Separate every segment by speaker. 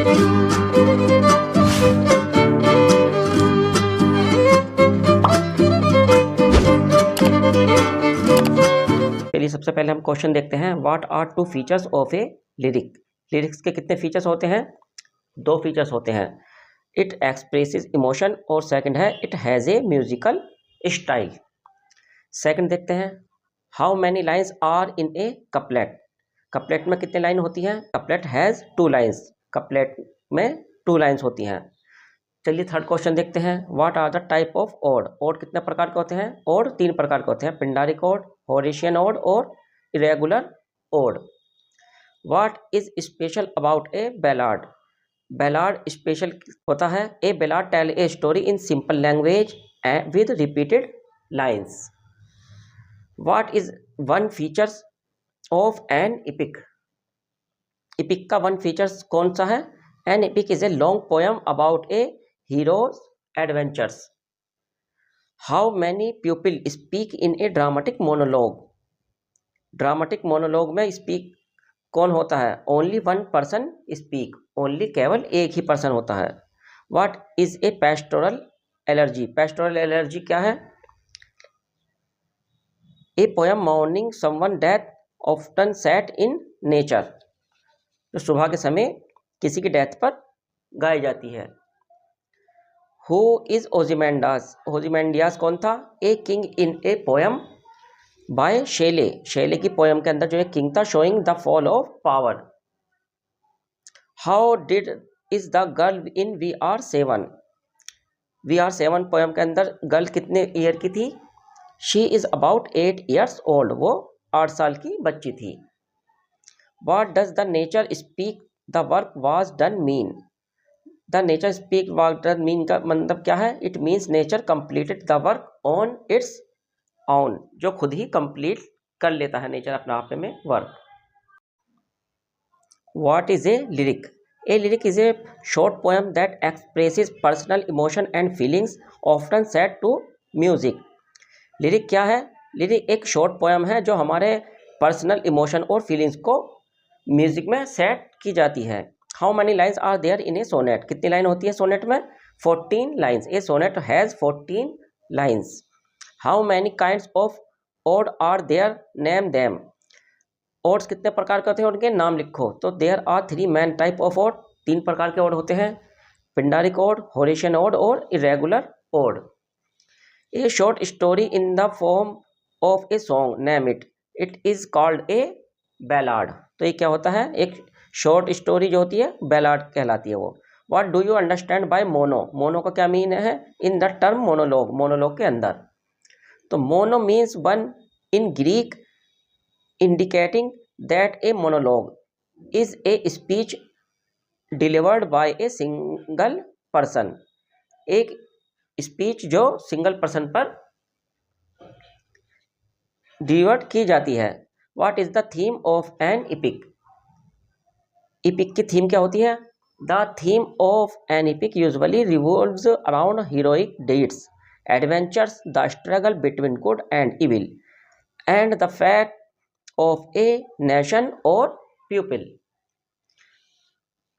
Speaker 1: चलिए सबसे पहले हम क्वेश्चन देखते हैं। What are two features of a lyric. Lyrics के कितने फीचर्स होते हैं? दो फीचर्स होते हैं। इट एक्सप्रेसेस इमोशन और सेकंड है it has a musical style. Second देखते हैं, how many lines are in a couplet. Couplet में कितने लाइन होती हैं? Couplet has 2 lines. कपलेट में 2 लाइन्स होती हैं। चलिए थर्ड क्वेश्चन देखते हैं। What are the type of ode. Ode कितने प्रकार के होते हैं? ओड 3 प्रकार के होते हैं, पिंडारिक ओड, होरेशियन ओड और irregular ode. What is special about a ballad. Ballad special होता है, a ballad tell a story in simple language with repeated lines. What is one features of an epic. Epic का one features कौन सा है? An epic is a long poem about a hero's adventures. How many people speak in a dramatic monologue. Dramatic monologue में speak कौन होता है? Only one person speak. Only केवल एक ही पर्सन होता है। What is A pastoral allergy. Pastoral allergy क्या है? A poem morning someone death often set in nature. तो सुबह के समय किसी की डेथ पर गाई जाती है। Who is ओजिमेंडास। ओजिमेंडियास कौन था? A king in a poem by Shelley. Shelley की पोएम के अंदर जो एक किंग था, showing the fall of power. How did is the girl in we are seven. We are seven poem के अंदर गर्ल कितने ईयर की थी? She is about 8 years old. वो 8 साल की बच्ची थी। What does the nature speak the work was done mean. The nature speak work done mean का मतलब क्या है? It means nature completed the work on its own. जो खुद ही कंप्लीट कर लेता है नेचर अपने आप में work. What is a lyric. A lyric is a short poem that expresses personal emotion and feelings often set to music. Lyric क्या है? लिरिक एक शॉर्ट पोएम है जो हमारे पर्सनल इमोशन और फीलिंग्स को म्यूजिक में सेट की जाती है। How many lines are there in a sonnet. कितनी लाइन होती है सोनेट में? 14 lines. A sonnet has 14 lines. How many kinds of ode are there, name them. Odes कितने प्रकार के होते हैं, उनके नाम लिखो। तो there are 3 main type of ode. 3 प्रकार के ओड होते हैं, पिंडारिक ओड, होरेशियन ओड और irregular ode. A short story in the form of a song, name it. It is called a ballad. तो ये क्या होता है? एक शॉर्ट स्टोरी जो होती है बैलाड कहलाती है वो। What do you understand by mono. Mono का क्या मीन है? In the term monologue. Monologue के अंदर तो mono means one in Greek, indicating that a monologue is a speech delivered by a single person. एक स्पीच जो single person पर delivered की जाती है। What is the theme of an epic. Epic की थीम क्या होती है? The theme of an epic usually revolves around heroic deeds, adventures, the struggle between good and evil and the fate of a nation और people.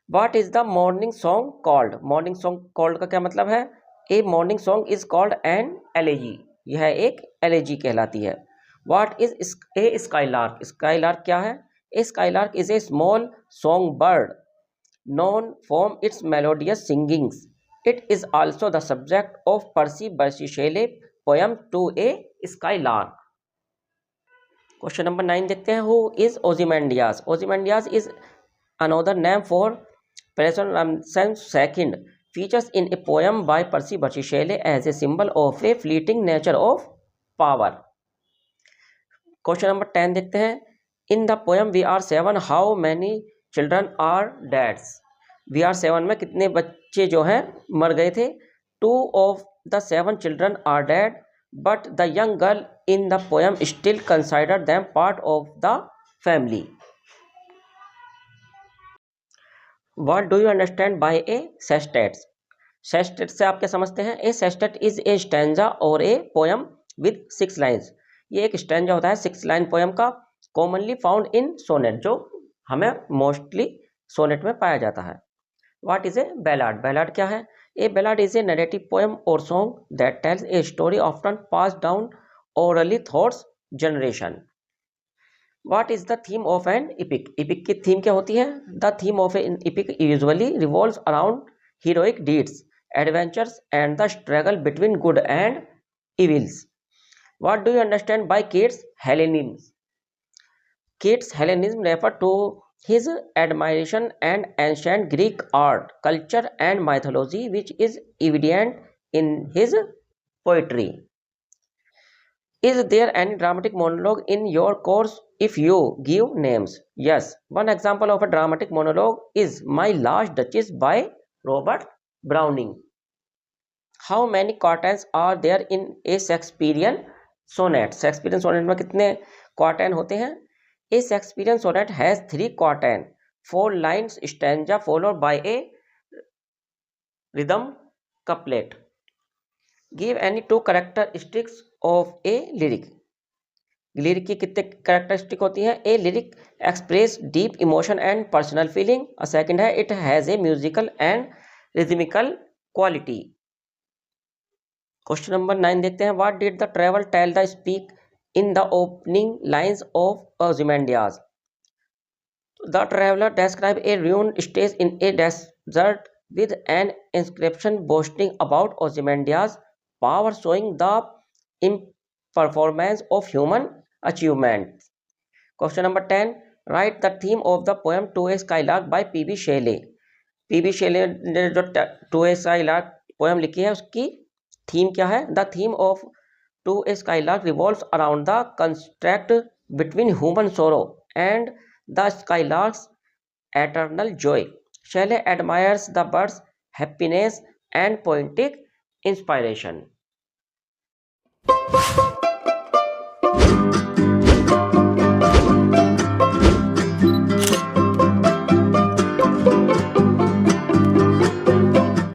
Speaker 1: What is the morning song called. Morning song called का क्या मतलब है? A morning song is called an elegy. यह एक elegy कहलाती है। What is a skylark. Skylark क्या है? A skylark is a small songbird known for its melodious singings. It is also the subject of Percy Bysshe Shelley poem to a skylark. Question number 9 देखते हैं। Who is Ozymandias? Ozymandias is another name for Preston Ramsay's second. Features in a poem by Percy Bysshe Shelley as a symbol of a fleeting nature of power. Question number 10 देखते हैं। In the poem we are seven how many children are deads. We are seven में कितने बच्चे जो हैं मर गए थे? 2 of the 7 children are dead, but the young girl in the poem still considered them part of the family. What do you understand by a sestet? Sestet से आप क्या समझते हैं? ए सेस्टेट इज ए स्टैंजा और a poem with 6 lines. ये एक stanza होता है 6 लाइन पोएम का, कॉमनली फाउंड इन सोनेट, जो हमें मोस्टली सोनेट में पाया जाता है। What is a ballad? Ballad क्या है? A ballad is a narrative poem or song that tells a story often passed down orally throughout generation. What is the theme of an epic? Epic की theme क्या होती है? The theme of an epic usually revolves around heroic deeds, adventures, and the struggle between good and evils. What do you understand by Keats' Hellenism? Keats' Hellenism refers to his admiration and ancient Greek art, culture, and mythology, which is evident in his poetry. Is there any dramatic monologue in your course? If you give names, yes. One example of a dramatic monologue is My Last Duchess by Robert Browning. How many quatrains are there in a Shakespearean sonnet? Shakespearean sonnet में कितने quatrain होते हैं? A Shakespearean sonnet has 3 quatrains, 4 lines stanza followed by a rhythm couplet. Give any 2 characteristics of a lyric. Lyric की कितने characteristic होती हैं? A lyric express deep emotion and personal feeling, और second है it has a musical and rhythmic quality. Question number 9 देखते हैं. What did the travel tell the speak in the opening lines of Ozymandias? The traveller describe a ruined stage in a desert with an inscription boasting about Ozymandias' power, showing the performance of human achievement. Question number 10. Write the theme of the poem To a Skylark by P.B. Shelley. P.B. Shelley ने जो To a Skylark poem लिखी है उसकी theme क्या है? The theme of To a Skylark revolves around the contrast between human sorrow and the skylark's eternal joy. Shelley admires the bird's happiness and poetic inspiration.